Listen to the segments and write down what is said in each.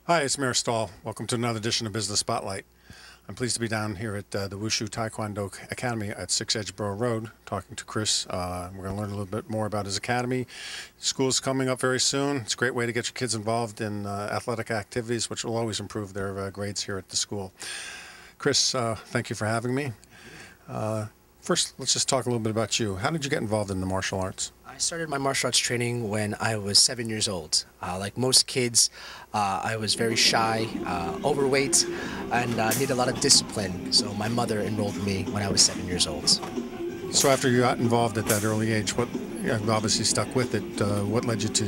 Hi, it's Mayor Stahl. Welcome to another edition of Business Spotlight. I'm pleased to be down here at the Wushu Taekwondo Academy at 6 Edgeboro Road talking to Chris. We're going to learn a little bit more about his academy. School's coming up very soon. It's a great way to get your kids involved in athletic activities, which will always improve their grades here at the school. Chris, thank you for having me. First, let's just talk a little bit about you. How did you get involved in the martial arts? I started my martial arts training when I was 7 years old. Like most kids, I was very shy, overweight, and needed a lot of discipline. So my mother enrolled me when I was 7 years old. So after you got involved at that early age, you've obviously stuck with it. What led you to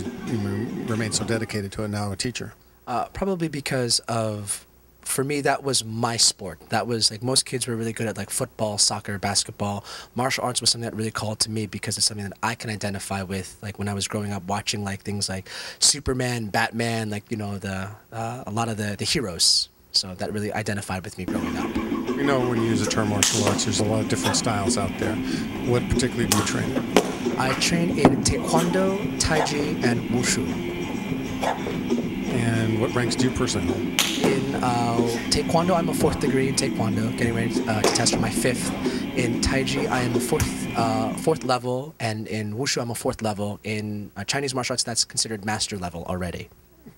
remain so dedicated to it now, a teacher? Probably because of, for me, that was my sport. That was like most kids were really good at like football, soccer, basketball. Martial arts was something that really called to me because it's something that I can identify with. Like when I was growing up, watching like things like Superman, Batman, like a lot of the heroes. So that really identified with me growing up. You know, when you use the term martial arts, there's a lot of different styles out there. What particularly do you train in? I train in Taekwondo, Taiji, and Wushu. And what ranks do you personally hold? In Taekwondo, I'm a 4th degree in Taekwondo, getting ready to test for my 5th. In Taiji, I am a fourth level, and in Wushu, I'm a 4th level. In Chinese martial arts, that's considered master level already.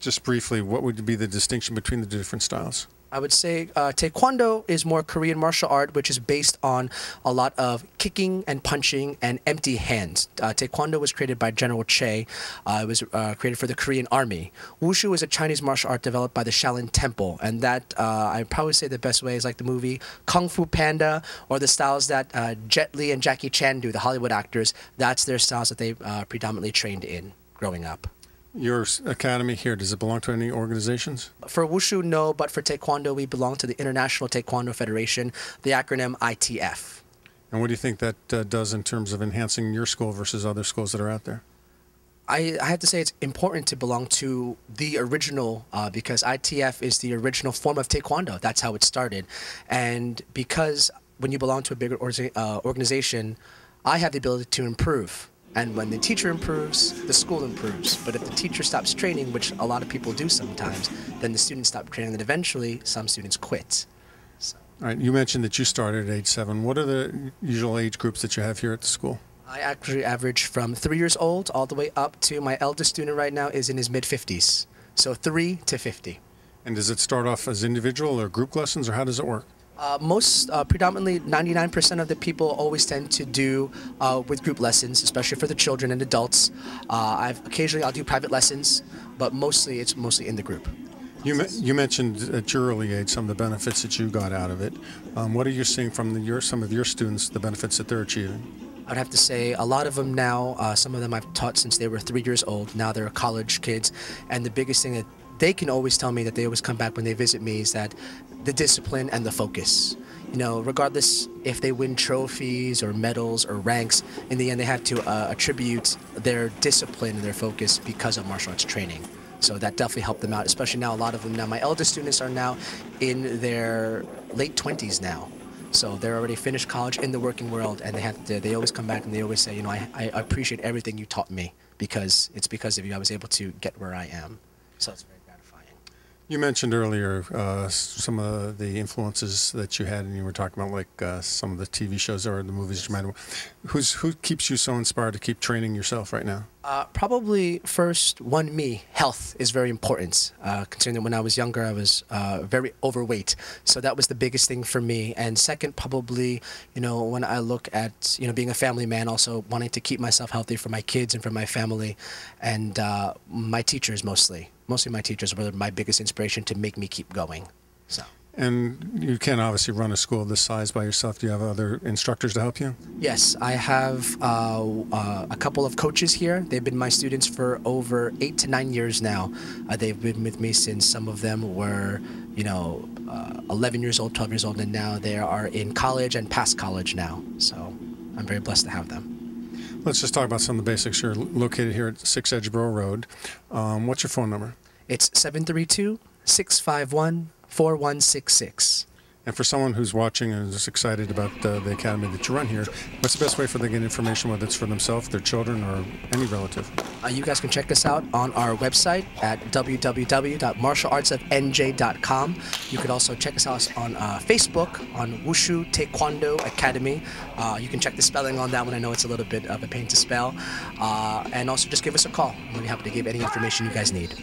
Just briefly, what would be the distinction between the different styles? I would say Taekwondo is more Korean martial art, which is based on a lot of kicking and punching and empty hands. Taekwondo was created by General Che. It was created for the Korean Army. Wushu is a Chinese martial art developed by the Shaolin Temple, and that I'd probably say the best way is like the movie Kung Fu Panda, or the styles that Jet Li and Jackie Chan do, the Hollywood actors. That's their styles that they predominantly trained in growing up. Your academy here, does it belong to any organizations? For Wushu, no, but for Taekwondo, we belong to the International Taekwondo Federation, the acronym ITF. And what do you think that does in terms of enhancing your school versus other schools that are out there? I have to say it's important to belong to the original because ITF is the original form of Taekwondo. That's how it started. And because when you belong to a bigger organization, I have the ability to improve. And when the teacher improves, the school improves. But if the teacher stops training, which a lot of people do sometimes, then the students stop training, and eventually some students quit. So. All right, you mentioned that you started at age 7. What are the usual age groups that you have here at the school? I actually average from 3 years old all the way up to my eldest student right now is in his mid-50s. So 3 to 50. And does it start off as individual or group lessons, or how does it work? Predominantly 99% of the people always tend to do with group lessons, especially for the children and adults. Occasionally I'll do private lessons, but it's mostly in the group. You mentioned at your early age some of the benefits that you got out of it. What are you seeing from some of your students, the benefits that they're achieving? I'd have to say a lot of them now, some of them I've taught since they were 3 years old. Now they're college kids, and the biggest thing that they can always tell me that they always come back when they visit me is that the discipline and the focus. You know, regardless if they win trophies or medals or ranks, in the end they have to attribute their discipline and their focus because of martial arts training. So that definitely helped them out, especially now a lot of them now. My eldest students are now in their late 20s now. So they're already finished college in the working world, and they always come back and they always say, you know, I appreciate everything you taught me because it's because of you I was able to get where I am. So it's very gratifying. You mentioned earlier some of the influences that you had, and you were talking about like some of the TV shows or the movies you might have. Who keeps you so inspired to keep training yourself right now? Probably first, me. Health is very important. Considering that when I was younger, I was very overweight. So that was the biggest thing for me. And second, probably, you know, when I look at, you know, being a family man, also wanting to keep myself healthy for my kids and for my family. And my teachers mostly. Mostly my teachers were my biggest inspiration to make me keep going. So. And you can't obviously run a school this size by yourself. Do you have other instructors to help you? Yes, I have a couple of coaches here. They've been my students for over 8 to 9 years now. They've been with me since some of them were, you know, 11 years old, 12 years old, and now they are in college and past college now. So I'm very blessed to have them. Let's just talk about some of the basics. You're located here at 6 Edgeboro Road. What's your phone number? It's 732-651-4166. And for someone who's watching and is excited about the academy that you run here, what's the best way for them to get information, whether it's for themselves, their children, or any relative? You guys can check us out on our website at www.martialartsofnj.com. You could also check us out on Facebook on Wushu Taekwondo Academy. You can check the spelling on that one. I know it's a little bit of a pain to spell. And also just give us a call. I'm really happy to give any information you guys need.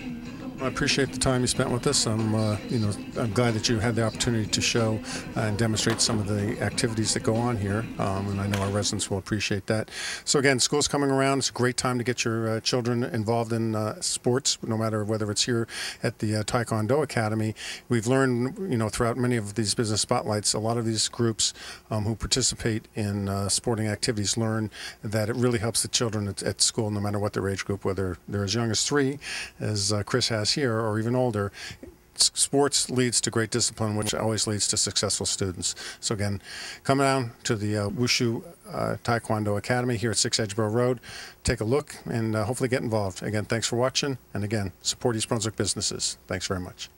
I appreciate the time you spent with us. I'm glad that you had the opportunity to show and demonstrate some of the activities that go on here, and I know our residents will appreciate that. So again, school's coming around. It's a great time to get your children involved in sports, no matter whether it's here at the TaekwonDo Academy. We've learned, throughout many of these business spotlights, a lot of these groups who participate in sporting activities learn that it really helps the children at school, no matter what their age group, whether they're as young as 3, as Chris has here, or even older. Sports leads to great discipline, which always leads to successful students. So again, come down to the Wushu Taekwondo Academy here at 6 Edgeboro Road. Take a look and hopefully get involved. Again, thanks for watching, and again, support East Brunswick businesses. Thanks very much.